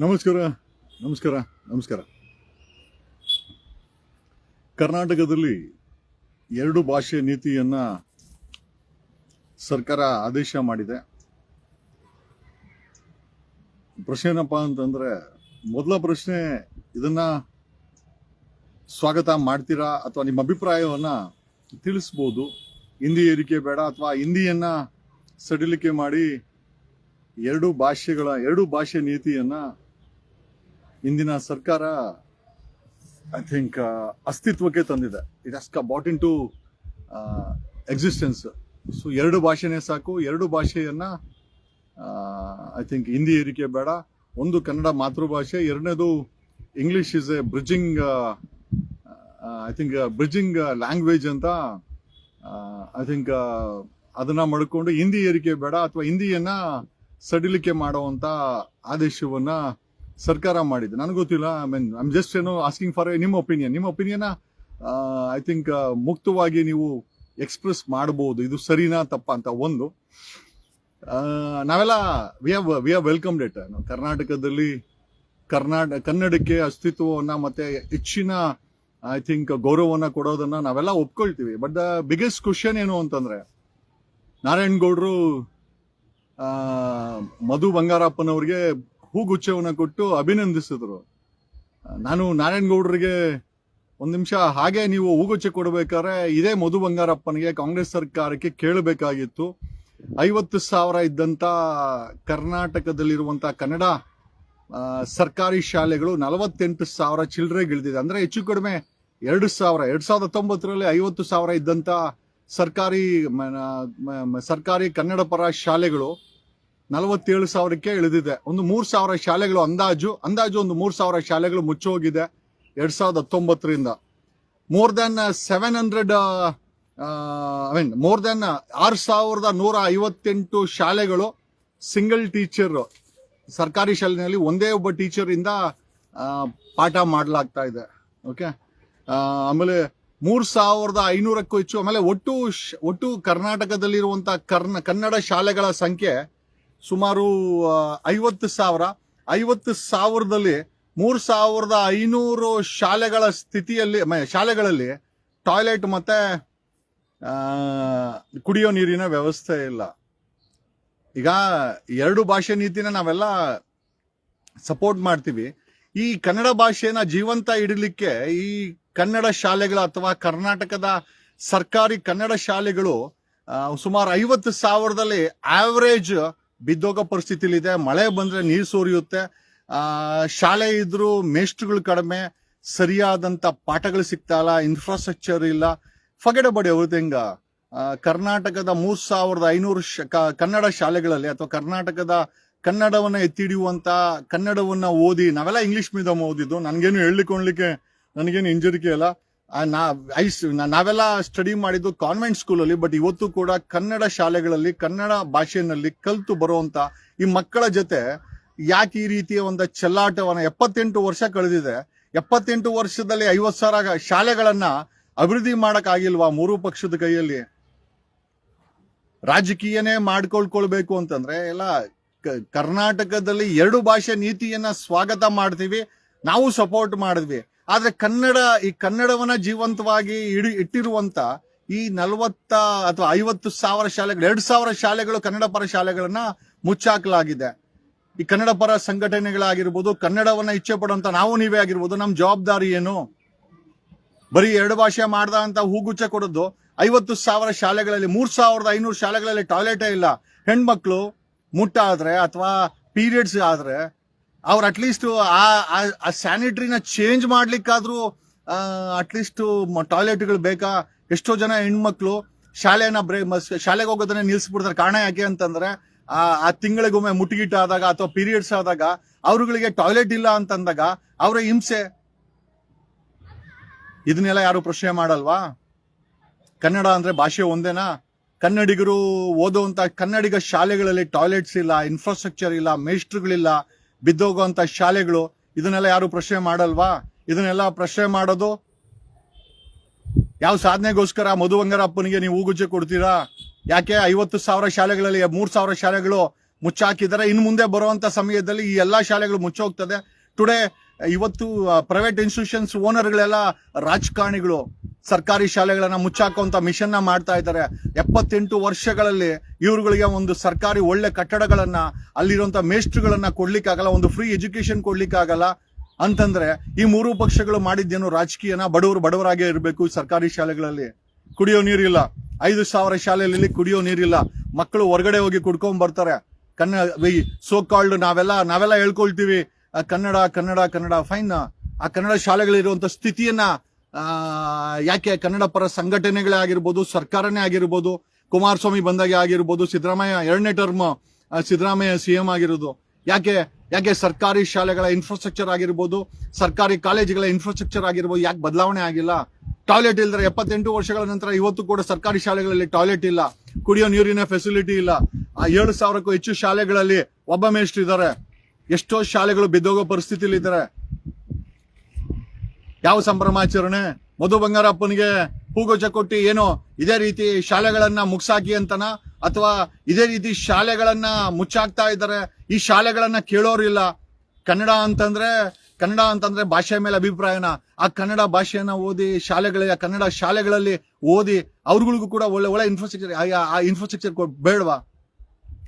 ನಮಸ್ಕಾರ ನಮಸ್ಕಾರ ನಮಸ್ಕಾರ. ಕರ್ನಾಟಕದಲ್ಲಿ ಎರಡು ಭಾಷೆ ನೀತಿಯನ್ನ ಸರ್ಕಾರ ಆದೇಶ ಮಾಡಿದೆ. ಪ್ರಶ್ನೆ ಏನಪ್ಪಾ ಅಂತಂದ್ರೆ, ಮೊದಲ ಪ್ರಶ್ನೆ, ಇದನ್ನ ಸ್ವಾಗತ ಮಾಡ್ತೀರಾ ಅಥವಾ ನಿಮ್ಮ ಅಭಿಪ್ರಾಯವನ್ನ ತಿಳಿಸ್ಬೋದು. ಹಿಂದಿ ಏರಿಕೆ ಬೇಡ ಅಥವಾ ಹಿಂದಿಯನ್ನ ಸಡಿಲಿಕೆ ಮಾಡಿ ಎರಡು ಭಾಷೆ ನೀತಿಯನ್ನ ಇಂದಿನ ಸರ್ಕಾರ ಐ ಥಿಂಕ್ ಅಸ್ತಿತ್ವಕ್ಕೆ ತಂದಿದೆ. It has brought into existence. So ಎರಡು ಭಾಷೆನೇ ಸಾಕು. ಎರಡು ಭಾಷೆಯನ್ನ ಐ ಥಿಂಕ್ ಹಿಂದಿ ಏರಿಕೆ ಬೇಡ. ಒಂದು ಕನ್ನಡ ಮಾತೃಭಾಷೆ, ಎರಡನೇದು English is A bridging I think bridging language ಅಂತ ಐ ಥಿಂಕ್ ಅದನ್ನ ಮಾಡಿಕೊಂಡು ಹಿಂದಿ ಏರಿಕೆ ಬೇಡ ಅಥವಾ ಹಿಂದಿಯನ್ನ ಸಡಿಲಿಕೆ ಮಾಡುವಂತ ಆದೇಶವನ್ನ ಸರ್ಕಾರ ಮಾಡಿದೆ. ನನಗೆ ಗೊತ್ತಿಲ್ಲ. ಐ ಜಸ್ಟ್ ಆಸ್ಕಿಂಗ್ ಫಾರ್ ನಿಮ್ಮ ಒಪಿನಿಯನ್ ಐ ಥಿಂಕ್ ಮುಕ್ತವಾಗಿ ನೀವು ಎಕ್ಸ್ಪ್ರೆಸ್ ಮಾಡಬಹುದು. ಇದು ಸರಿನಾ ತಪ್ಪಾ ಅಂತ. ಒಂದು, ನಾವೆಲ್ಲ ವಿ ಹ್ಯಾವ್ ವೆಲ್ಕಮ್ಡ್ ಇಟ್. ಕರ್ನಾಟಕದಲ್ಲಿ ಕನ್ನಡಕ್ಕೆ ಅಸ್ತಿತ್ವವನ್ನ ಮತ್ತೆ ಹೆಚ್ಚಿನ ಐ ಥಿಂಕ್ ಗೌರವವನ್ನ ಕೊಡೋದನ್ನ ನಾವೆಲ್ಲ ಒಪ್ಕೊಳ್ತೀವಿ. ಬಟ್ ದ ಬಿಗ್ಗೆಸ್ಟ್ ಕ್ವಶನ್ ಏನು ಅಂತಂದ್ರೆ, ನಾರಾಯಣಗೌಡರು ಮಧು ಬಂಗಾರಪ್ಪನವ್ರಿಗೆ ಹೂಗುಚ್ಛವನ್ನ ಕೊಟ್ಟು ಅಭಿನಂದಿಸಿದ್ರು. ನಾನು ನಾರಾಯಣಗೌಡರಿಗೆ ಒಂದ್ ನಿಮಿಷ, ಹಾಗೆ ನೀವು ಹೂಗುಚ್ಛ ಕೊಡಬೇಕಾದ್ರೆ ಇದೇ ಮಧು ಬಂಗಾರಪ್ಪನಿಗೆ ಕಾಂಗ್ರೆಸ್ ಸರ್ಕಾರಕ್ಕೆ ಕೇಳಬೇಕಾಗಿತ್ತು. 50,000 ಇದ್ದಂತ ಕರ್ನಾಟಕದಲ್ಲಿರುವಂತಹ ಕನ್ನಡ ಸರ್ಕಾರಿ ಶಾಲೆಗಳು 48,000 ಚಿಲ್ಲರೆಗಿಳಿದಿದೆ. ಅಂದ್ರೆ ಹೆಚ್ಚು ಕಡಿಮೆ 2019ರಲ್ಲಿ 50,000 ಇದ್ದಂತ ಸರ್ಕಾರಿ ಕನ್ನಡ ಪರ ಶಾಲೆಗಳು 47,000ಕ್ಕೆ ಇಳಿದಿದೆ. ಒಂದು 3,000 ಶಾಲೆಗಳು ಅಂದಾಜು ಒಂದು 3,000 ಶಾಲೆಗಳು ಮುಚ್ಚೋಗಿದೆ 2019ರಿಂದ. ಮೋರ್ ದೆನ್ 6,158 ಶಾಲೆಗಳು ಸಿಂಗಲ್ ಟೀಚರ್, ಸರ್ಕಾರಿ ಶಾಲೆಯಲ್ಲಿ ಒಂದೇ ಒಬ್ಬ ಟೀಚರ್ ಇಂದ ಪಾಠ ಮಾಡಲಾಗ್ತಾ ಇದೆ. ಓಕೆ, ಆಮೇಲೆ 3,500ಕ್ಕೂ ಹೆಚ್ಚು. ಆಮೇಲೆ ಒಟ್ಟು ಕರ್ನಾಟಕದಲ್ಲಿರುವಂತಹ ಕನ್ನಡ ಶಾಲೆಗಳ ಸಂಖ್ಯೆ ಸುಮಾರು 50,000. 50,000ದಲ್ಲಿ 3,500 ಶಾಲೆಗಳ ಶಾಲೆಗಳಲ್ಲಿ ಟಾಯ್ಲೆಟ್ ಮತ್ತೆ ಕುಡಿಯೋ ನೀರಿನ ವ್ಯವಸ್ಥೆ ಇಲ್ಲ. ಈಗ ಎರಡು ಭಾಷೆ ನೀತಿನ ನಾವೆಲ್ಲ ಸಪೋರ್ಟ್ ಮಾಡ್ತೀವಿ. ಈ ಕನ್ನಡ ಭಾಷೆನ ಜೀವಂತ ಇಡಲಿಕ್ಕೆ ಈ ಕನ್ನಡ ಶಾಲೆಗಳ ಅಥವಾ ಕರ್ನಾಟಕದ ಸರ್ಕಾರಿ ಕನ್ನಡ ಶಾಲೆಗಳು ಸುಮಾರು 50,000ದಲ್ಲಿ ಆವರೇಜ್ ಬಿದ್ದೋಗೋ ಪರಿಸ್ಥಿತಿಲಿದೆ. ಮಳೆ ಬಂದ್ರೆ ನೀರು ಸೋರಿಯುತ್ತೆ. ಶಾಲೆ ಇದ್ರು ಮೇಷ್ಟ್ರುಗಳು ಕಡಿಮೆ, ಸರಿಯಾದಂತ ಪಾಠಗಳು ಸಿಗ್ತಾ ಇಲ್ಲ, ಇನ್ಫ್ರಾಸ್ಟ್ರಕ್ಚರ್ ಇಲ್ಲ. Forget about everything. ಕರ್ನಾಟಕದ 3,500 ಕನ್ನಡ ಶಾಲೆಗಳಲ್ಲಿ ಅಥವಾ ಕರ್ನಾಟಕದ ಕನ್ನಡವನ್ನ ಎತ್ತಿಡಿಯುವಂತ, ಕನ್ನಡವನ್ನ ಓದಿ, ನಾವೆಲ್ಲ ಇಂಗ್ಲಿಷ್ ಮೀಡಿಯಂ ಓದಿದ್ದು, ನನಗೇನು ಇಂಜರಿಕೆ ಇಲ್ಲ. ನಾವೆಲ್ಲ ಸ್ಟಡಿ ಮಾಡಿದ್ದು ಕಾನ್ವೆಂಟ್ ಸ್ಕೂಲಲ್ಲಿ. ಬಟ್ ಇವತ್ತು ಕೂಡ ಕನ್ನಡ ಶಾಲೆಗಳಲ್ಲಿ ಕನ್ನಡ ಭಾಷೆಯಲ್ಲಿ ಕಲ್ತು ಬರುವಂತ ಈ ಮಕ್ಕಳ ಜೊತೆ ಯಾಕೆ ಈ ರೀತಿಯ ಒಂದು ಚೆಲ್ಲಾಟವನ್ನ 78 ವರ್ಷ ಕಳೆದಿದೆ. 78 ವರ್ಷದಲ್ಲಿ 50,000 ಶಾಲೆಗಳನ್ನ ಅಭಿವೃದ್ಧಿ ಮಾಡಕ್ ಆಗಿಲ್ವಾ ಮೂರು ಪಕ್ಷದ ಕೈಯಲ್ಲಿ? ರಾಜಕೀಯನೇ ಮಾಡ್ಕೊಳ್ಬೇಕು ಅಂತಂದ್ರೆ ಎಲ್ಲ ಕರ್ನಾಟಕದಲ್ಲಿ ಎರಡು ಭಾಷೆ ನೀತಿಯನ್ನ ಸ್ವಾಗತ ಮಾಡ್ತೀವಿ, ನಾವು ಸಪೋರ್ಟ್ ಮಾಡಿದ್ವಿ. ಆದ್ರೆ ಈ ಕನ್ನಡವನ್ನ ಜೀವಂತವಾಗಿ ಇಟ್ಟಿರುವಂತ ಈ 40 ಅಥವಾ 50,000 ಶಾಲೆಗಳು, 2,000 ಶಾಲೆಗಳು ಕನ್ನಡ ಪರ ಶಾಲೆಗಳನ್ನ ಮುಚ್ಚಾಕಲಾಗಿದೆ. ಈ ಕನ್ನಡ ಪರ ಸಂಘಟನೆಗಳಾಗಿರ್ಬೋದು, ಕನ್ನಡವನ್ನ ಇಚ್ಛೆ ಪಡುವಂತ ನಾವು ನೀವೇ ಆಗಿರ್ಬೋದು, ನಮ್ ಜವಾಬ್ದಾರಿ ಏನು? ಬರೀ ಎರಡು ಭಾಷೆ ಮಾಡ್ದ ಅಂತ ಹೂಗುಚ್ಚ ಕೊಡೋದು. 50,000 ಶಾಲೆಗಳಲ್ಲಿ 3,500 ಶಾಲೆಗಳಲ್ಲಿ ಟಾಯ್ಲೆಟೇ ಇಲ್ಲ. ಹೆಣ್ಮಕ್ಳು ಮುಟ್ಟಾದ್ರೆ ಅಥವಾ ಪೀರಿಯಡ್ಸ್ ಆದ್ರೆ ಅವ್ರು ಅಟ್ಲೀಸ್ಟ್ ಆ ಸ್ಯಾನಿಟರಿನ ಚೇಂಜ್ ಮಾಡ್ಲಿಕ್ಕಾದ್ರೂ ಅಟ್ಲೀಸ್ಟ್ ಟಾಯ್ಲೆಟ್ಗಳು ಬೇಕಾ? ಎಷ್ಟೋ ಜನ ಹೆಣ್ಮಕ್ಳು ಶಾಲೆಗೆ ಹೋಗೋದನ್ನ ನಿಲ್ಸ್ಬಿಡ್ತಾರೆ. ಕಾರಣ ಯಾಕೆ ಅಂತಂದ್ರೆ ಆ ತಿಂಗಳಿಗೊಮ್ಮೆ ಮುಟ್ಟಿಗಿಟ್ಟ ಆದಾಗ ಅಥವಾ ಪೀರಿಯಡ್ಸ್ ಆದಾಗ ಅವ್ರುಗಳಿಗೆ ಟಾಯ್ಲೆಟ್ ಇಲ್ಲ ಅಂತಂದಾಗ ಅವರ ಹಿಂಸೆ. ಇದನ್ನೆಲ್ಲ ಯಾರು ಪ್ರಶ್ನೆ ಮಾಡಲ್ವಾ? ಕನ್ನಡ ಅಂದ್ರೆ ಭಾಷೆ ಒಂದೇನಾ? ಕನ್ನಡಿಗರು ಓದುವಂತ ಕನ್ನಡಿಗ ಶಾಲೆಗಳಲ್ಲಿ ಟಾಯ್ಲೆಟ್ಸ್ ಇಲ್ಲ, ಇನ್ಫ್ರಾಸ್ಟ್ರಕ್ಚರ್ ಇಲ್ಲ, ಮೇಷ್ಟ್ರುಗಳಿಲ್ಲ, ಬಿದ್ದೋಗುವಂತ ಶಾಲೆಗಳು. ಇದನ್ನೆಲ್ಲ ಯಾರು ಪ್ರಶ್ನೆ ಮಾಡಲ್ವಾ? ಇದನ್ನೆಲ್ಲ ಪ್ರಶ್ನೆ ಮಾಡೋದು ಯಾವ ಸಾಧನೆಗೋಸ್ಕರ ಮಧು ಬಂಗಾರಪ್ಪನಿಗೆ ನೀವು ಹೂಗುಚ್ಚೆ ಕೊಡ್ತೀರಾ? ಯಾಕೆ 50,000 ಶಾಲೆಗಳಲ್ಲಿ 3,000 ಶಾಲೆಗಳು ಮುಚ್ಚಾಕಿದ್ದಾರೆ. ಇನ್ನು ಮುಂದೆ ಬರುವಂತ ಸಮಯದಲ್ಲಿ ಈ ಎಲ್ಲಾ ಶಾಲೆಗಳು ಮುಚ್ಚೋಗ್ತದೆ. ಟುಡೇ ಇವತ್ತು ಪ್ರೈವೇಟ್ ಇನ್ಸ್ಟಿಟ್ಯೂಷನ್ಸ್ ಓನರ್ಗಳೆಲ್ಲ ರಾಜಕಾರಣಿಗಳು ಸರ್ಕಾರಿ ಶಾಲೆಗಳನ್ನ ಮುಚ್ಚಾಕುವಂತ ಮಿಷನ್ ನ ಮಾಡ್ತಾ ಇದ್ದಾರೆ. 78 ವರ್ಷಗಳಲ್ಲಿ ಇವ್ರುಗಳಿಗೆ ಒಂದು ಸರ್ಕಾರಿ ಒಳ್ಳೆ ಕಟ್ಟಡಗಳನ್ನ, ಅಲ್ಲಿರುವಂತ ಮೇಸ್ಟ್ರುಗಳನ್ನ ಕೊಡ್ಲಿಕ್ಕಾಗಲ್ಲ, ಒಂದು ಫ್ರೀ ಎಜುಕೇಶನ್ ಕೊಡ್ಲಿಕ್ಕಾಗಲ್ಲ ಅಂತಂದ್ರೆ ಈ ಮೂರು ಪಕ್ಷಗಳು ಮಾಡಿದ್ದೇನು ರಾಜಕೀಯನ? ಬಡವರಾಗೇ ಇರಬೇಕು. ಸರ್ಕಾರಿ ಶಾಲೆಗಳಲ್ಲಿ ಕುಡಿಯೋ ನೀರಿಲ್ಲ, 5,000 ಶಾಲೆಯಲ್ಲಿ ಕುಡಿಯೋ ನೀರಿಲ್ಲ, ಮಕ್ಕಳು ಹೊರಗಡೆ ಹೋಗಿ ಕುಡ್ಕೊಂಡ್ ಬರ್ತಾರೆ. ಸೋ ಕಾಲ್ಡ್ ನಾವೆಲ್ಲ ಹೇಳ್ಕೊಳ್ತೀವಿ ಕನ್ನಡ ಕನ್ನಡ ಕನ್ನಡ, ಫೈನ್. ಆ ಕನ್ನಡ ಶಾಲೆಗಳಿರುವಂತ ಸ್ಥಿತಿಯನ್ನ ಯಾಕೆ ಕನ್ನಡ ಪರ ಸಂಘಟನೆಗಳೇ ಆಗಿರ್ಬೋದು, ಸರ್ಕಾರನೇ ಆಗಿರ್ಬೋದು, ಕುಮಾರಸ್ವಾಮಿ ಬಂದಾಗೆ ಆಗಿರ್ಬೋದು, ಸಿದ್ದರಾಮಯ್ಯ 2ನೇ ಟರ್ಮ್ ಸಿದ್ದರಾಮಯ್ಯ CM ಆಗಿರೋದು, ಯಾಕೆ ಸರ್ಕಾರಿ ಶಾಲೆಗಳ ಇನ್ಫ್ರಾಸ್ಟ್ರಕ್ಚರ್ ಆಗಿರ್ಬೋದು, ಸರ್ಕಾರಿ ಕಾಲೇಜುಗಳ ಇನ್ಫ್ರಾಸ್ಟ್ರಕ್ಚರ್ ಆಗಿರ್ಬೋದು ಯಾಕೆ ಬದಲಾವಣೆ ಆಗಿಲ್ಲ? ಟಾಯ್ಲೆಟ್ ಇಲ್ದ್ರೆ 78 ವರ್ಷಗಳ ನಂತರ ಇವತ್ತು ಕೂಡ ಸರ್ಕಾರಿ ಶಾಲೆಗಳಲ್ಲಿ ಟಾಯ್ಲೆಟ್ ಇಲ್ಲ, ಕುಡಿಯೋ ನೀರಿನ ಫೆಸಿಲಿಟಿ ಇಲ್ಲ. 7,000ಕ್ಕೂ ಹೆಚ್ಚು ಶಾಲೆಗಳಲ್ಲಿ ಒಬ್ಬ ಮೇಷ್ಟ್ರು ಇದ್ದಾರೆ. ಎಷ್ಟೋ ಶಾಲೆಗಳು ಬಿದ್ದೋಗೋ ಪರಿಸ್ಥಿತಿಲಿ ಇದ್ದಾರೆ. ಯಾವ ಸಂಭ್ರಮಾಚರಣೆ? ಮಧು ಬಂಗಾರಪ್ಪನಿಗೆ ಹೂಗುಚ್ಛ ಕೊಟ್ಟು ಏನೋ ಇದೇ ರೀತಿ ಶಾಲೆಗಳನ್ನ ಮುಗ್ಸಾಕಿ ಅಂತನ, ಅಥವಾ ಇದೇ ರೀತಿ ಶಾಲೆಗಳನ್ನ ಮುಚ್ಚಾಕ್ತಾ ಇದ್ದಾರೆ. ಈ ಶಾಲೆಗಳನ್ನ ಕೇಳೋರಿಲ್ಲ. ಕನ್ನಡ ಅಂತಂದ್ರೆ ಭಾಷೆ ಮೇಲೆ ಅಭಿಪ್ರಾಯನ, ಆ ಕನ್ನಡ ಭಾಷೆಯನ್ನ ಓದಿ ಕನ್ನಡ ಶಾಲೆಗಳಲ್ಲಿ ಓದಿ ಅವ್ರಿಗಳಿಗೂ ಕೂಡ ಒಳ್ಳೆ ಇನ್ಫ್ರಾಸ್ಟ್ರಕ್ಚರ್ ಬೇಡವಾ?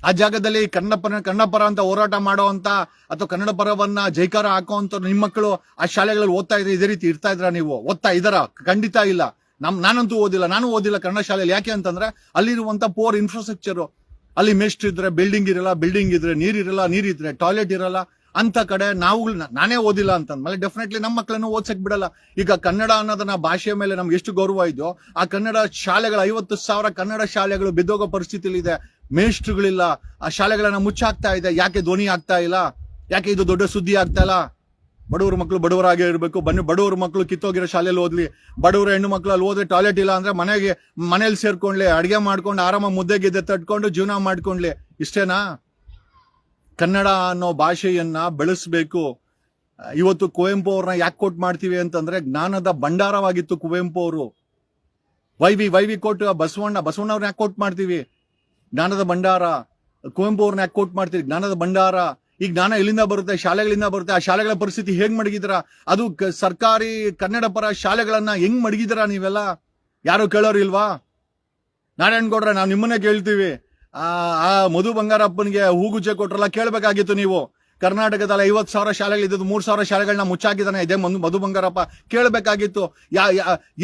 ಆ ಜಾಗದಲ್ಲಿ ಕನ್ನಡ ಪರ ಅಂತ ಹೋರಾಟ ಮಾಡುವಂತ ಅಥವಾ ಕನ್ನಡ ಪರವನ್ನ ಜೈಕಾರ ಹಾಕುವಂತ ನಿಮ್ಮ ಮಕ್ಕಳು ಆ ಶಾಲೆಗಳಲ್ಲಿ ಓದ್ತಾ ಇದ್ರೆ ಇದೇ ರೀತಿ ಇರ್ತಾ ಇದ್ರ? ನೀವು ಓದ್ತಾ ಇದ್ದಾರಾ? ಖಂಡಿತ ಇಲ್ಲ. ನಾನಂತೂ ನಾನು ಓದಿಲ್ಲ ಕನ್ನಡ ಶಾಲೆಯಲ್ಲಿ. ಯಾಕೆ ಅಂತಂದ್ರೆ ಅಲ್ಲಿರುವಂತ ಪೋರ್ ಇನ್ಫ್ರಾಸ್ಟ್ರಕ್ಚರ್, ಅಲ್ಲಿ ಮೆಸ್ಟ್ ಇದ್ರೆ ಬಿಲ್ಡಿಂಗ್ ಇರಲ್ಲ, ಬಿಲ್ಡಿಂಗ್ ಇದ್ರೆ ನೀರಿದ್ರೆ ಟಾಯ್ಲೆಟ್ ಇರಲ್ಲ. ಅಂತ ಕಡೆ ನಾನೇ ಓದಿಲ್ಲ ಅಂತಂದ್ಮೇಲೆ ಡೆಫಿನೆಟ್ಲಿ ನಮ್ಮ ಮಕ್ಕಳನ್ನು ಓದ್ಸಕ್ ಬಿಡಲ್ಲ. ಈಗ ಕನ್ನಡ ಅನ್ನೋದನ್ನ ಭಾಷೆಯ ಮೇಲೆ ನಮ್ಗೆ ಎಷ್ಟು ಗೌರವ ಇದೆಯೋ, ಆ ಕನ್ನಡ ಶಾಲೆಗಳ 50,000 ಕನ್ನಡ ಶಾಲೆಗಳು ಬಿದ್ದೋಗೋ ಪರಿಸ್ಥಿತಿಲಿ ಇದೆ. ಮೇಷ್ಟ್ರುಗಳಿಲ್ಲ, ಆ ಶಾಲೆಗಳನ್ನ ಮುಚ್ಚಾಕ್ತಾ ಇದೆ. ಯಾಕೆ ಧ್ವನಿ ಆಗ್ತಾ ಇಲ್ಲ? ಯಾಕೆ ಇದು ದೊಡ್ಡ ಸುದ್ದಿ ಆಗ್ತಾ ಇಲ್ಲ? ಬಡವ್ರ ಮಕ್ಕಳು ಬಡವರಾಗೇ ಇರಬೇಕು. ಬಡವ್ರ ಮಕ್ಕಳು ಕಿತ್ತೋಗಿರೋ ಶಾಲೆಯಲ್ಲಿ ಓದ್ಲಿ. ಬಡವ್ರ ಹೆಣ್ಣು ಮಕ್ಕಳಲ್ಲಿ ಹೋದ್ರೆ ಟಾಯ್ಲೆಟ್ ಇಲ್ಲ ಅಂದ್ರೆ ಮನೇಲಿ ಸೇರ್ಕೊಂಡ್ಲಿ, ಅಡಿಗೆ ಮಾಡ್ಕೊಂಡು ಆರಾಮ ಮುದ್ದೆ ಗಿದ್ದೆ ತಟ್ಕೊಂಡು ಜೀವನ ಮಾಡ್ಕೊಂಡ್ಲಿ. ಇಷ್ಟೇನಾ? ಕನ್ನಡ ಅನ್ನೋ ಭಾಷೆಯನ್ನ ಬೆಳೆಸ್ಬೇಕು. ಇವತ್ತು ಕುವೆಂಪು ಅವ್ರನ್ನ ಯಾಕೆ ಕೋಟ್ ಮಾಡ್ತೀವಿ ಅಂತಂದ್ರೆ ಜ್ಞಾನದ ಭಂಡಾರವಾಗಿತ್ತು ಕುವೆಂಪು ಅವರು. ವೈವಿ ಕೋಟ್ ಬಸವಣ್ಣವ್ರನ್ನ ಯಾಕೆ ಕೋಟ್ ಮಾಡ್ತೀವಿ? ಜ್ಞಾನದ ಭಂಡಾರ. ಕುವೆಂಪು ಅವ್ರನ್ನ ಯಾಕೆ ಕೋಟ್ ಮಾಡ್ತೀವಿ? ಜ್ಞಾನದ ಭಂಡಾರ. ಈ ಜ್ಞಾನ ಎಲ್ಲಿಂದ ಬರುತ್ತೆ? ಶಾಲೆಗಳಿಂದ ಬರುತ್ತೆ. ಆ ಶಾಲೆಗಳ ಪರಿಸ್ಥಿತಿ ಹೇಗ್ ಮಡಗಿದ್ರ? ಅದು ಸರ್ಕಾರಿ ಕನ್ನಡ ಪರ ಶಾಲೆಗಳನ್ನ ಹೆಂಗ್ ಮಡಗಿದ್ರ ನೀವೆಲ್ಲ? ಯಾರು ಕೇಳೋರಿಲ್ವಾ? ನಾರಾಯಣಗೌಡ್ರ, ನಾವು ನಿಮ್ಮನ್ನೇ ಕೇಳ್ತೀವಿ. ಆ ಮಧು ಬಂಗಾರಪ್ಪನಿಗೆ ಹೂಗುಚ್ಚೆ ಕೊಟ್ರಲ್ಲ, ಕೇಳ್ಬೇಕಾಗಿತ್ತು ನೀವು. ಕರ್ನಾಟಕದಲ್ಲಿ 50,000 ಶಾಲೆಗಳಿದ್ದು 3,000 ಶಾಲೆಗಳನ್ನ ಮುಚ್ಚಾಕಿದಾನೆ ಇದೇ ಮಧು ಬಂಗಾರಪ್ಪ. ಕೇಳಬೇಕಾಗಿತ್ತು.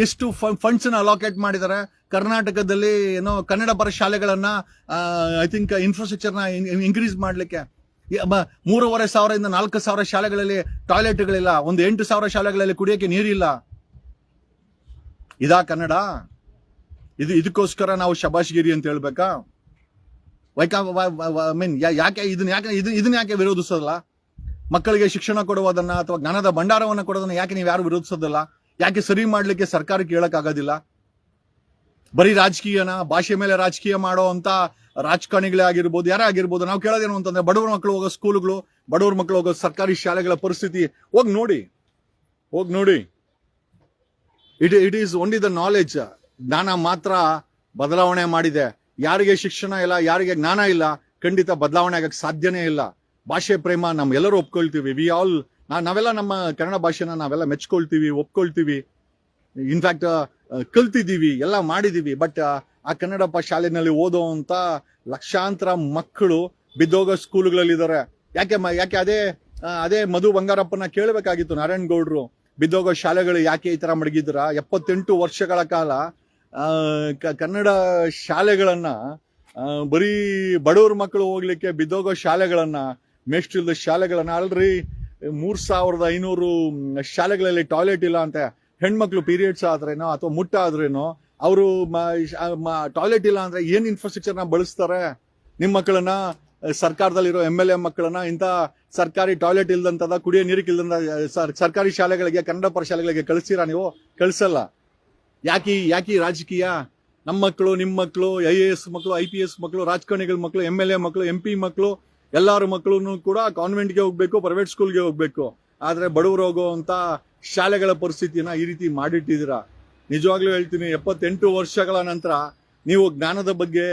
ಎಷ್ಟು ಫಂಡ್ಸ್ ನ ಅಲೋಕೇಟ್ ಮಾಡಿದ್ದಾರೆ ಕರ್ನಾಟಕದಲ್ಲಿ ಏನೋ ಕನ್ನಡ ಪರ ಶಾಲೆಗಳನ್ನ, ಐ ಥಿಂಕ್ ಇನ್ಫ್ರಾಸ್ಟ್ರಕ್ಚರ್ ನ ಇನ್ಕ್ರೀಸ್ ಮಾಡ್ಲಿಕ್ಕೆ. 3,500 ಇಂದ 4,000 ಶಾಲೆಗಳಲ್ಲಿ ಟಾಯ್ಲೆಟ್ಗಳಿಲ್ಲ. ಒಂದು 8,000 ಶಾಲೆಗಳಲ್ಲಿ ಕುಡಿಯಕ್ಕೆ ನೀರಿಲ್ಲ. ಇದಾ ಕನ್ನಡ? ಇದಕ್ಕೋಸ್ಕರ ನಾವು ಶಬಾಷ್ಗಿರಿ ಅಂತ ಹೇಳ್ಬೇಕಾ? ಇದನ್ನ ಯಾಕೆ ವಿರೋಧಿಸೋದಲ್ಲ? ಮಕ್ಕಳಿಗೆ ಶಿಕ್ಷಣ ಕೊಡುವುದನ್ನ ಅಥವಾ ಜ್ಞಾನದ ಭಂಡಾರವನ್ನ ಕೊಡೋದನ್ನ ಯಾಕೆ ನೀವು ಯಾರು ವಿರೋಧಿಸೋದಿಲ್ಲ? ಯಾಕೆ ಸರಿ ಮಾಡ್ಲಿಕ್ಕೆ ಸರ್ಕಾರಕ್ಕೆ ಹೇಳಕ್ಕಾಗೋದಿಲ್ಲ? ಬರೀ ರಾಜಕೀಯನ, ಭಾಷೆ ಮೇಲೆ ರಾಜಕೀಯ ಮಾಡೋ ಅಂತ ರಾಜಕಾರಣಿಗಳೇ ಆಗಿರ್ಬೋದು, ಯಾರೇ ಆಗಿರ್ಬೋದು. ನಾವು ಕೇಳೋದೇನು ಅಂತಂದ್ರೆ ಬಡವ್ರ ಮಕ್ಕಳು ಹೋಗೋ ಸ್ಕೂಲ್ಗಳು, ಬಡವ್ರ ಮಕ್ಕಳು ಹೋಗೋ ಸರ್ಕಾರಿ ಶಾಲೆಗಳ ಪರಿಸ್ಥಿತಿ ಹೋಗಿ ನೋಡಿ. It is only the knowledge. ಜ್ಞಾನ ಮಾತ್ರ ಬದಲಾವಣೆ ಮಾಡಿದೆ. ಯಾರಿಗೆ ಶಿಕ್ಷಣ ಇಲ್ಲ, ಯಾರಿಗೆ ಜ್ಞಾನ ಇಲ್ಲ, ಖಂಡಿತ ಬದಲಾವಣೆ ಆಗಕ್ಕೆ ಸಾಧ್ಯನೇ ಇಲ್ಲ. ಭಾಷೆ ಪ್ರೇಮ ಎಲ್ಲರೂ ಒಪ್ಕೊಳ್ತೀವಿ. ನಾವೆಲ್ಲ ನಮ್ಮ ಕನ್ನಡ ಭಾಷೆನ ನಾವೆಲ್ಲ ಮೆಚ್ಕೊಳ್ತೀವಿ, ಒಪ್ಕೊಳ್ತೀವಿ. ಇನ್ಫ್ಯಾಕ್ಟ್ ಕಲ್ತಿದ್ದೀವಿ, ಎಲ್ಲ ಮಾಡಿದೀವಿ. ಬಟ್ ಆ ಕನ್ನಡ ಶಾಲೆನಲ್ಲಿ ಓದುವಂತ ಲಕ್ಷಾಂತರ ಮಕ್ಕಳು ಬಿದ್ದೋಗೋ ಸ್ಕೂಲ್ಗಳಲ್ಲಿದ್ದಾರೆ. ಯಾಕೆ ಅದೇ ಮಧು ಬಂಗಾರಪ್ಪನ ಕೇಳಬೇಕಾಗಿತ್ತು ನಾರಾಯಣಗೌಡ್ರು. ಬಿದ್ದೋಗೋ ಶಾಲೆಗಳು ಯಾಕೆ ಈ ತರ ಮಡಗಿದ್ರ? 78 ವರ್ಷಗಳ ಕಾಲ ಕನ್ನಡ ಶಾಲೆಗಳನ್ನ ಬರೀ ಬಡವ್ರ ಮಕ್ಕಳು ಹೋಗ್ಲಿಕ್ಕೆ ಬಿದ್ದೋಗೋ ಶಾಲೆಗಳನ್ನ, ಮೇಷ್ಟ್ರಿಲ್ದ ಶಾಲೆಗಳನ್ನ, ಅಲ್ರಿ 3,500 ಶಾಲೆಗಳಲ್ಲಿ ಟಾಯ್ಲೆಟ್ ಇಲ್ಲ ಅಂತ. ಹೆಣ್ಮಕ್ಳು ಪೀರಿಯಡ್ಸ್ ಆದ್ರೇನೋ ಅಥವಾ ಮುಟ್ಟ ಆದ್ರೇನೋ ಅವರು ಟಾಯ್ಲೆಟ್ ಇಲ್ಲ ಅಂದ್ರೆ ಏನ್ ಇನ್ಫ್ರಾಸ್ಟ್ರಕ್ಚರ್ ನ ಬಳಸ್ತಾರೆ? ನಿಮ್ ಮಕ್ಕಳನ್ನ, ಸರ್ಕಾರದಲ್ಲಿರೋ MLA ಮಕ್ಕಳನ್ನ ಇಂಥ ಸರ್ಕಾರಿ ಟಾಯ್ಲೆಟ್ ಇಲ್ದಂತದ, ಕುಡಿಯೋ ನೀರಿಗೆ ಇಲ್ದಂತ ಸರ್ಕಾರಿ ಶಾಲೆಗಳಿಗೆ, ಕನ್ನಡ ಪರ ಶಾಲೆಗಳಿಗೆ ಕಳಿಸ್ತೀರಾ ನೀವು? ಕಳಿಸಲ್ಲ. ಯಾಕೆ ರಾಜಕೀಯ? ನಮ್ಮ ಮಕ್ಕಳು, ನಿಮ್ಮ ಮಕ್ಕಳು, IAS ಮಕ್ಕಳು, IPS ಮಕ್ಕಳು, ರಾಜಕಾರಣಿಗಳ ಮಕ್ಕಳು, MLA ಮಕ್ಕಳು, MP ಮಕ್ಕಳು, ಎಲ್ಲಾರ ಮಕ್ಕಳು ಕೂಡ ಕಾನ್ವೆಂಟ್ಗೆ ಹೋಗ್ಬೇಕು, ಪ್ರೈವೇಟ್ ಸ್ಕೂಲ್ಗೆ ಹೋಗ್ಬೇಕು. ಆದ್ರೆ ಬಡವರು ಹೋಗುವಂತ ಶಾಲೆಗಳ ಪರಿಸ್ಥಿತಿನ ಈ ರೀತಿ ಮಾಡಿಟ್ಟಿದ್ದೀರಾ. ನಿಜವಾಗ್ಲೂ ಹೇಳ್ತೀನಿ, 78 ವರ್ಷಗಳ ನಂತರ ನೀವು ಜ್ಞಾನದ ಬಗ್ಗೆ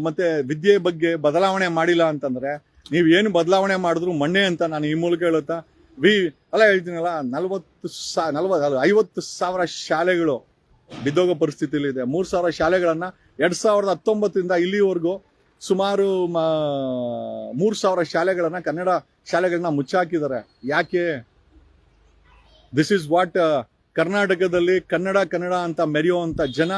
ಮತ್ತೆ ವಿದ್ಯೆ ಬಗ್ಗೆ ಬದಲಾವಣೆ ಮಾಡಿಲ್ಲ ಅಂತಂದ್ರೆ ನೀವು ಏನು ಬದಲಾವಣೆ ಮಾಡಿದ್ರು ಮಣ್ಣೆ ಅಂತ ನಾನು ಈ ಮೂಲಕ ಹೇಳುತ್ತಾ ಅಲ್ಲ ಹೇಳ್ತೀನಲ್ಲ 50,000 ಶಾಲೆಗಳು ಬಿದ್ದೋಗೋ ಪರಿಸ್ಥಿತಿಯಲ್ಲಿ ಇದೆ. 3,000 ಶಾಲೆಗಳನ್ನ 2019 ಇಲ್ಲಿವರೆಗೂ ಸುಮಾರು 3,000 ಶಾಲೆಗಳನ್ನ ಕನ್ನಡ ಶಾಲೆಗಳನ್ನ ಮುಚ್ಚಾಕಿದ್ದಾರೆ. ಯಾಕೆ? ದಿಸ್ ಇಸ್ ವಾಟ್ ಕರ್ನಾಟಕದಲ್ಲಿ ಕನ್ನಡ ಅಂತ ಮೆರೆಯುವಂತ ಜನ,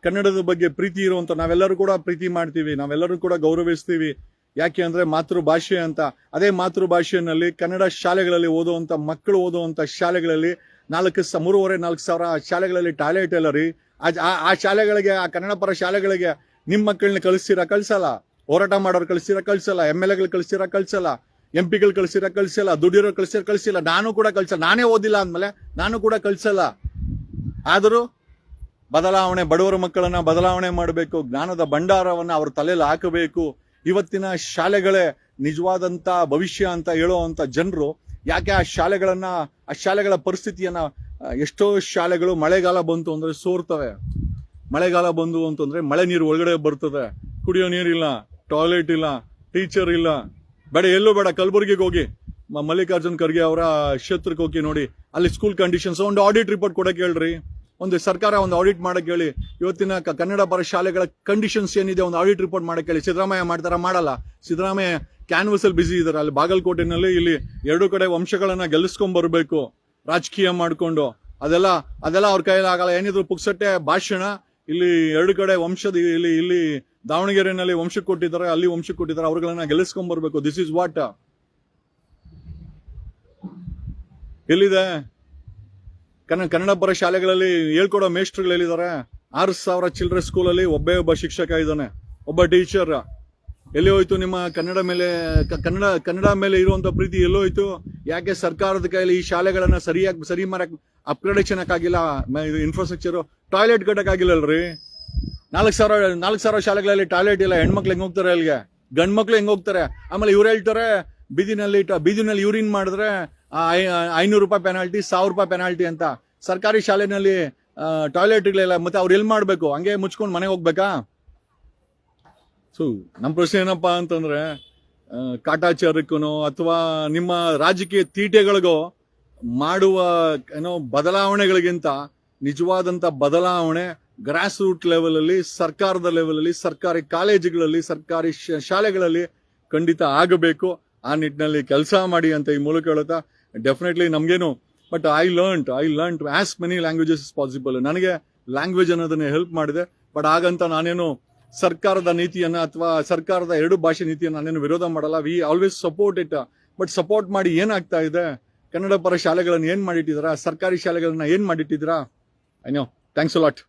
ಕನ್ನಡದ ಬಗ್ಗೆ ಪ್ರೀತಿ ಇರುವಂತ ನಾವೆಲ್ಲರೂ ಕೂಡ ಪ್ರೀತಿ ಮಾಡ್ತೀವಿ, ನಾವೆಲ್ಲರೂ ಕೂಡ ಗೌರವಿಸ್ತೀವಿ. ಯಾಕೆ ಅಂದ್ರೆ ಮಾತೃಭಾಷೆ ಅಂತ. ಅದೇ ಮಾತೃಭಾಷೆಯಲ್ಲಿ ಕನ್ನಡ ಶಾಲೆಗಳಲ್ಲಿ ಓದುವಂತ ಮಕ್ಕಳು ಓದುವಂತ ಶಾಲೆಗಳಲ್ಲಿ 3,500-4,000 ಶಾಲೆಗಳಲ್ಲಿ ಟಾಯ್ಲೆಟ್ ಎಲ್ಲ ರೀ. ಆ ಶಾಲೆಗಳಿಗೆ, ಆ ಕನ್ನಡ ಪರ ಶಾಲೆಗಳಿಗೆ ನಿಮ್ ಮಕ್ಕಳನ್ನ ಕಳಿಸಲ್ಲ. ಹೋರಾಟ ಮಾಡೋರು ಕಳಿಸಲ್ಲ, MLAಗಳು ಕಳಿಸಲ್ಲ, MP ಗಳು ಕಳಿಸಲ್ಲ, ದುಡ್ಡಿರೋ ಕಳಿಸಿಲ್ಲ. ನಾನು ಕೂಡ ಕಳ್ಸಲ್ಲ. ನಾನೇ ಓದಿಲ್ಲ ಅಂದ್ಮೇಲೆ ನಾನು ಕೂಡ ಕಳ್ಸಲ್ಲ. ಆದರೂ ಬದಲಾವಣೆ, ಬಡವರ ಮಕ್ಕಳನ್ನ ಬದಲಾವಣೆ ಮಾಡಬೇಕು, ಜ್ಞಾನದ ಭಂಡಾರವನ್ನ ಅವ್ರ ತಲೆಯಲ್ಲಿ ಹಾಕಬೇಕು. ಇವತ್ತಿನ ಶಾಲೆಗಳೇ ನಿಜವಾದಂತ ಭವಿಷ್ಯ ಅಂತ ಹೇಳುವಂತ ಜನರು ಯಾಕೆ ಆ ಶಾಲೆಗಳ ಪರಿಸ್ಥಿತಿಯನ್ನ, ಎಷ್ಟೋ ಶಾಲೆಗಳು ಮಳೆಗಾಲ ಬಂತು ಅಂದ್ರೆ ಸೋರ್ತವೆ. ಮಳೆಗಾಲ ಬಂದು ಅಂತಂದ್ರೆ ಮಳೆ ನೀರು ಒಳಗಡೆ ಬರ್ತದೆ, ಕುಡಿಯೋ ನೀರಿಲ್ಲ, ಟಾಯ್ಲೆಟ್ ಇಲ್ಲ, ಟೀಚರ್ ಇಲ್ಲ. ಬೇಡ, ಎಲ್ಲೂ ಬೇಡ, ಕಲಬುರಗಿಗೆ ಹೋಗಿ, ಮಲ್ಲಿಕಾರ್ಜುನ್ ಖರ್ಗೆ ಅವರ ಕ್ಷೇತ್ರಕ್ಕೆ ಹೋಗಿ ನೋಡಿ, ಅಲ್ಲಿ ಸ್ಕೂಲ್ ಕಂಡೀಷನ್ಸ್ ಒಂದು ಆಡಿಟ್ ರಿಪೋರ್ಟ್ ಕೊಡಕ್ಕೆ ಹೇಳ್ರಿ. ಒಂದು ಸರ್ಕಾರ ಒಂದು ಆಡಿಟ್ ಮಾಡಕ್ ಹೇಳಿ. ಇವತ್ತಿನ ಕನ್ನಡ ಪರ ಶಾಲೆಗಳ ಕಂಡೀಷನ್ಸ್ ಏನಿದೆ ಒಂದು ಆಡಿಟ್ ರಿಪೋರ್ಟ್ ಮಾಡಕ್ ಹೇಳಿ. ಸಿದ್ದರಾಮಯ್ಯ ಮಾಡ್ತಾರ? ಮಾಡಲ್ಲ. ಸಿದ್ದರಾಮಯ್ಯ ಕ್ಯಾನ್ವಸ್ ಅಲ್ಲಿ ಬಿಸಿ ಇದಾರೆ. ಅಲ್ಲಿ ಬಾಗಲಕೋಟೆನಲ್ಲಿ ಇಲ್ಲಿ 2 ಕಡೆ ವಂಶಗಳನ್ನ ಗೆಲ್ಲಿಸ್ಕೊಂಡ್ ಬರ್ಬೇಕು ರಾಜಕೀಯ ಮಾಡ್ಕೊಂಡು. ಅದೆಲ್ಲ ಅವ್ರ ಕೈಯಲ್ಲಿ ಆಗಲ್ಲ. ಏನಿದ್ರು ಪುಕ್ಸಟ್ಟೆ ಭಾಷಣ. ಇಲ್ಲಿ 2 ಕಡೆ ವಂಶದ, ಇಲ್ಲಿ ದಾವಣಗೆರೆನಲ್ಲಿ ವಂಶಕ್ಕೆ ಕೊಟ್ಟಿದ್ದಾರೆ, ಅಲ್ಲಿ ವಂಶಕ್ಕೆ ಕೊಟ್ಟಿದ್ದಾರೆ. ಅವ್ರಗಳನ್ನ ಗೆಲ್ಲಿಸ್ಕೊಂಡ್ ಬರ್ಬೇಕು. This is what. ಎಲ್ಲಿದೆ ಕನ್ನಡ ಪರ ಶಾಲೆಗಳಲ್ಲಿ ಹೇಳ್ಕೊಡೋ ಮೇಸ್ಟ್ರುಗಳು ಎಲ್ಲಿದ್ದಾರೆ? 6,000 ಚಿಲ್ಡ್ರನ್ ಸ್ಕೂಲಲ್ಲಿ ಒಬ್ಬ ಶಿಕ್ಷಕ ಇದ್ದಾನೆ, ಒಬ್ಬ ಟೀಚರ್. ಎಲ್ಲಿ ಹೋಯ್ತು ನಿಮ್ಮ ಕನ್ನಡ ಮೇಲೆ ಇರುವಂತ ಪ್ರೀತಿ? ಎಲ್ಲೋಯ್ತು? ಯಾಕೆ ಸರ್ಕಾರದ ಕೈಯಲ್ಲಿ ಈ ಶಾಲೆಗಳನ್ನ ಸರಿ ಮಾಡಕ್ ಅಪ್ಗ್ರೇಡೇಷನ್ ಆಗಿಲ್ಲ? Infrastructure, toilet ಕಟ್ಟಕ್ಕಾಗಿಲ್ಲಲ್ರಿ. 4,000 ಶಾಲೆಗಳಲ್ಲಿ ಟಾಯ್ಲೆಟ್ ಇಲ್ಲ. ಹೆಣ್ಮಕ್ಳು ಹೆಂಗ್ ಹೋಗ್ತಾರೆ ಅಲ್ಲಿಗೆ? ಗಂಡ್ ಮಕ್ಳು ಹೆಂಗ್ ಹೋಗ್ತಾರೆ? ಆಮೇಲೆ ಇವ್ರು ಹೇಳ್ತಾರೆ ಬೀದಿನಲ್ಲಿ ಯೂರಿನ್ ಮಾಡಿದ್ರೆ 500 ರೂಪಾಯಿ ಪೆನಾಲ್ಟಿ, 1,000 ರೂಪಾಯಿ ಪೆನಾಲ್ಟಿ ಅಂತ. ಸರ್ಕಾರಿ ಶಾಲೆನಲ್ಲಿ ಟಾಯ್ಲೆಟ್ಗಳಿಲ್ಲ, ಮತ್ತೆ ಅವ್ರು ಎಲ್ಲಿ ಮಾಡ್ಬೇಕು? ಹಂಗೆ ಮುಚ್ಕೊಂಡು ಮನೆಗೆ ಹೋಗ್ಬೇಕಾ? ಸೊ ನಮ್ಮ ಪ್ರಶ್ನೆ ಏನಪ್ಪಾ ಅಂತಂದ್ರೆ, ಕಾಟಾಚಾರಕ್ಕೂ ಅಥವಾ ನಿಮ್ಮ ರಾಜಕೀಯ ತೀಟೆಗಳಿಗೋ ಮಾಡುವ ಬದಲಾವಣೆಗಳಿಗಿಂತ ನಿಜವಾದಂತ ಬದಲಾವಣೆ ಗ್ರಾಸ್ ರೂಟ್ ಲೆವೆಲ್ ಅಲ್ಲಿ, ಸರ್ಕಾರದ ಲೆವೆಲ್ ಅಲ್ಲಿ, ಸರ್ಕಾರಿ ಕಾಲೇಜುಗಳಲ್ಲಿ, ಸರ್ಕಾರಿ ಶಾಲೆಗಳಲ್ಲಿ ಖಂಡಿತ ಆಗಬೇಕು. ಆ ನಿಟ್ಟಿನಲ್ಲಿ ಕೆಲಸ ಮಾಡಿ ಅಂತ ಈ ಮೂಲಕ ಹೇಳುತ್ತಾ, ಡೆಫಿನೆಟ್ಲಿ ನಮ್ಗೇನು, but I learn as many languages is possible. ನನಗೆ ಲ್ಯಾಂಗ್ವೇಜ್ ಅನ್ನೋದನ್ನ ಹೆಲ್ಪ್ ಮಾಡಿದೆ. ಬಟ್ ಹಾಗಂತ ನಾನೇನು ಸರ್ಕಾರದ ನೀತಿಯನ್ನ ಅಥವಾ ಸರ್ಕಾರದ 2 ಭಾಷೆ ನೀತಿಯನ್ನ ನಾನೇನು ವಿರೋಧ ಮಾಡಲ್ಲ. We always support it. But support ಮಾಡಿ ಏನಾಗ್ತಾ ಇದೆ? ಕನ್ನಡ ಪರ ಶಾಲೆಗಳನ್ನ ಏನ್ ಮಾಡಿಟ್ಟಿದ್ದೀರಾ? ಸರ್ಕಾರಿ ಶಾಲೆಗಳನ್ನ ಏನ್ ಮಾಡಿಟ್ಟಿದ್ದೀರಾ? I know. Thanks a lot.